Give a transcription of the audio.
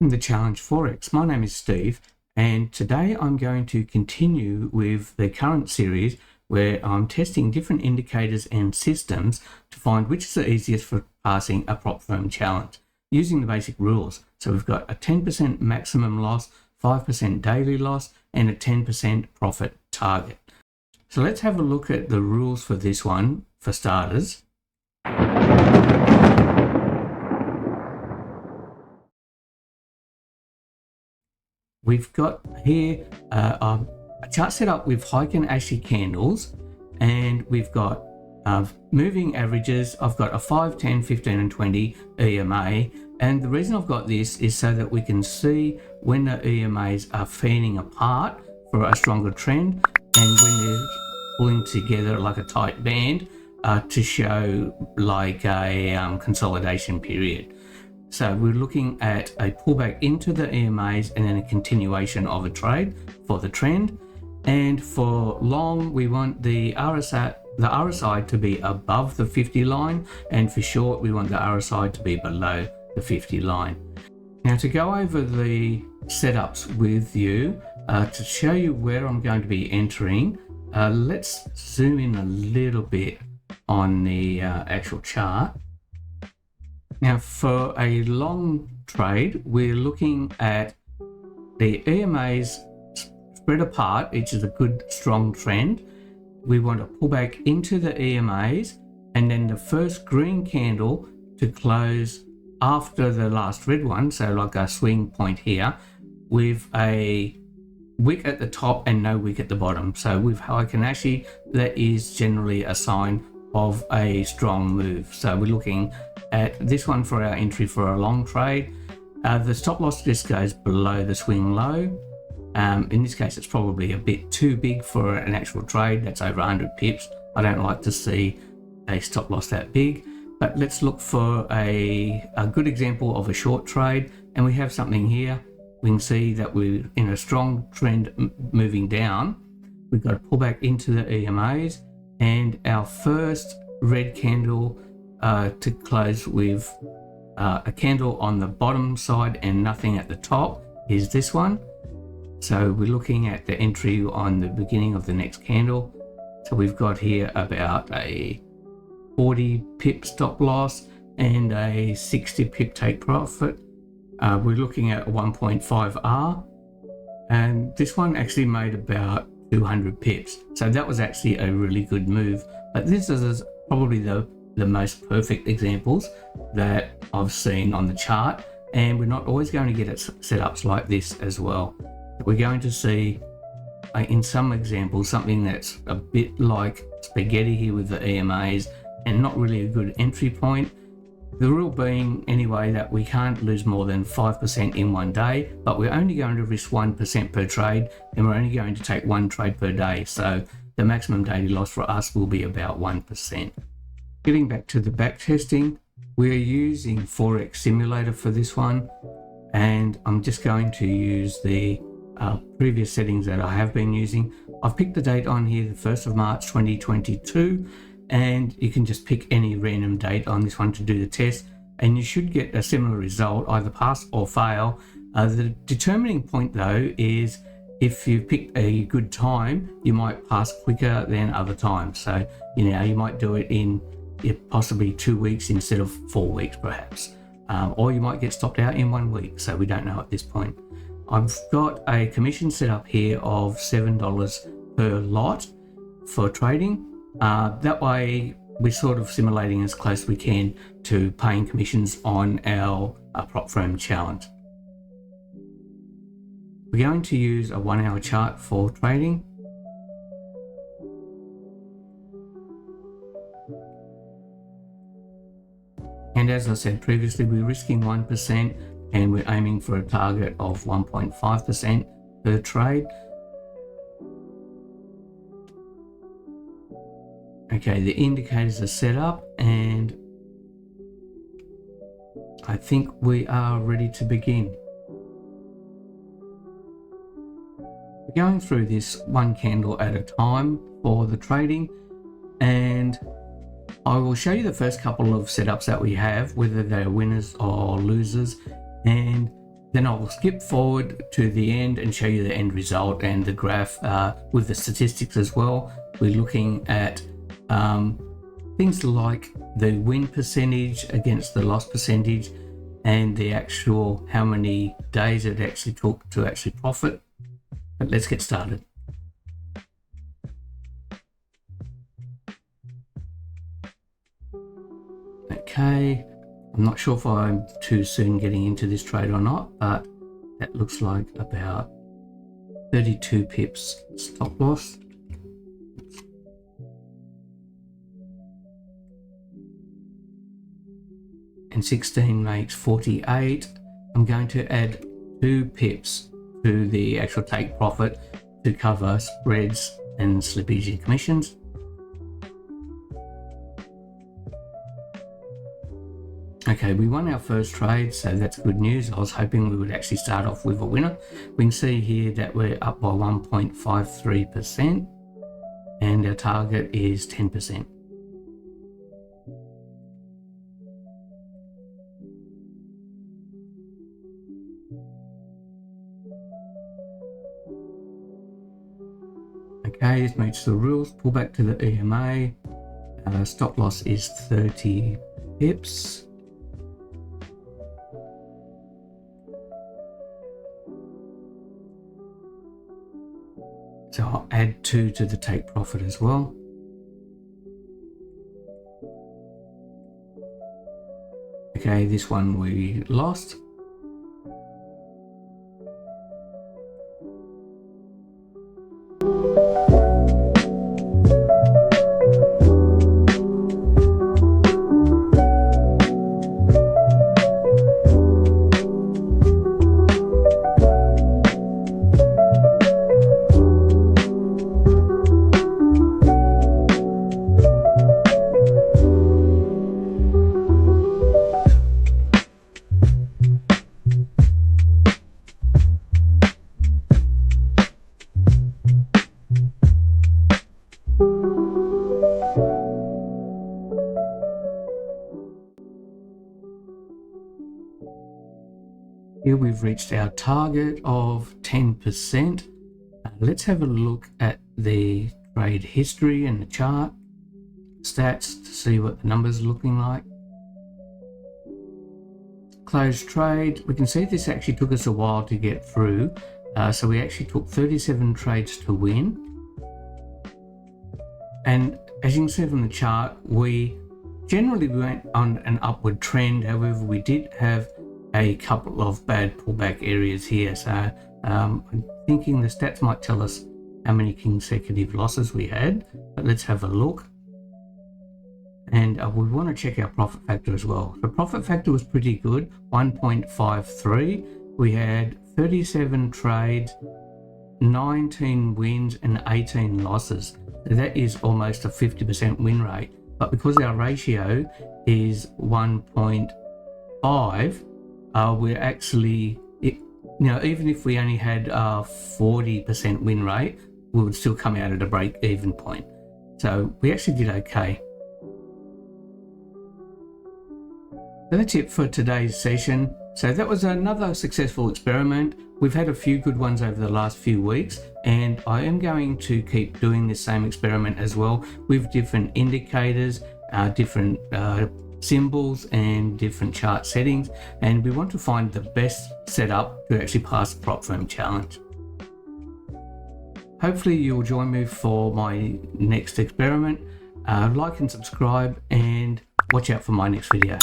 The Challenge Forex. My name is Steve, and today I'm going to continue with the current series where I'm testing different indicators and systems to find which is the easiest for passing a prop firm challenge using the basic rules. So we've got a 10% maximum loss, 5% daily loss, and a 10% profit target. So let's have a look at the rules for this one for starters. We've got here a chart set up with Heiken Ashi Candles, and we've got moving averages. I've got a 5, 10, 15 and 20 EMA, and the reason I've got this is so that we can see when the EMAs are fanning apart for a stronger trend and when they're pulling together like a tight band to show like a consolidation period. So we're looking at a pullback into the EMAs and then a continuation of a trade for the trend. And for long, we want the RSI to be above the 50 line, and for short, we want the RSI to be below the 50 line. Now, to go over the setups with you, to show you where I'm going to be entering, let's zoom in a little bit on the actual chart. Now, for a long trade, we're looking at the EMAs spread apart, which is a good strong trend. We want to pull back into the EMAs and then the first green candle to close after the last red one, so like a swing point here, with a wick at the top and no wick at the bottom. So with Heiken Ashi, that is generally a sign of a strong move. So we're looking at this one for our entry for a long trade. The stop loss just goes below the swing low. In this case, it's probably a bit too big for an actual trade. That's over 100 pips. I don't like to see a stop loss that big, but let's look for a good example of a short trade. And we have something here. We can see that we're in a strong trend moving down. We've got to pull back into the EMAs, and our first red candle to close with a candle on the bottom side and nothing at the top is this one. So we're looking at the entry on the beginning of the next candle. So we've got here about a 40 pip stop loss and a 60 pip take profit. We're looking at a 1.5R, and this one actually made about 200 pips. So that was actually a really good move. But this is probably the most perfect examples that I've seen on the chart, and we're not always going to get setups like this as well. We're going to see in some examples something that's a bit like spaghetti here with the EMAs and not really a good entry point. The rule being anyway that we can't lose more than 5% in one day, but we're only going to risk 1% per trade, and we're only going to take one trade per day. So the maximum daily loss for us will be about 1%. Getting back to the back testing, we're using Forex Simulator for this one, and I'm just going to use the previous settings that I have been using. I've picked the date on here, the 1st of March 2022, and you can just pick any random date on this one to do the test, and you should get a similar result, either pass or fail. The determining point though is if you pick a good time, you might pass quicker than other times. So you might do it in possibly 2 weeks instead of 4 weeks perhaps, or you might get stopped out in 1 week. So we don't know at this point. I've got a commission set up here of $7 per lot for trading. That way we're sort of simulating as close as we can to paying commissions on our prop firm challenge. We're going to use a 1 hour chart for trading. And as I said previously, we're risking 1% and we're aiming for a target of 1.5% per trade. Okay, the indicators are set up and I think we are ready to begin. We're going through this one candle at a time for the trading, and I will show you the first couple of setups that we have, whether they're winners or losers, and Then I will skip forward to the end and show you the end result and the graph with the statistics as well. We're looking at things like the win percentage against the loss percentage and the actual how many days it actually took to actually profit. But let's get started. Okay, I'm not sure if I'm too soon getting into this trade or not, but that looks like about 32 pips stop loss. And 16 makes 48. I'm going to add 2 pips to the actual take profit to cover spreads and slippage and commissions. Okay, we won our first trade, so that's good news. I was hoping we would actually start off with a winner. We can see here that we're up by 1.53% and our target is 10%. Okay, this meets the rules. Pull back to the EMA. Stop loss is 30 pips. So I'll add 2 to the take profit as well. Okay, this one we lost. Here we've reached our target of 10%. Let's have a look at the trade history and the chart stats to see what the numbers are looking like. Closed trade, we can see this actually took us a while to get through. So we actually took 37 trades to win. And as you can see from the chart, we generally went on an upward trend. However, we did have a couple of bad pullback areas here. So I'm thinking the stats might tell us how many consecutive losses we had, but let's have a look. And we want to check our profit factor as well. The profit factor was pretty good, 1.53. We had 37 trades, 19 wins and 18 losses. So that is almost a 50% win rate. But because our ratio is 1.5, we're actually, even if we only had a 40% win rate, we would still come out at a break-even point. So we actually did okay. So that's it for today's session. So that was another successful experiment. We've had a few good ones over the last few weeks, and I am going to keep doing this same experiment as well with different indicators, different symbols and different chart settings, and we want to find the best setup to actually pass the prop firm challenge. Hopefully you'll join me for my next experiment. Like and subscribe and watch out for my next video.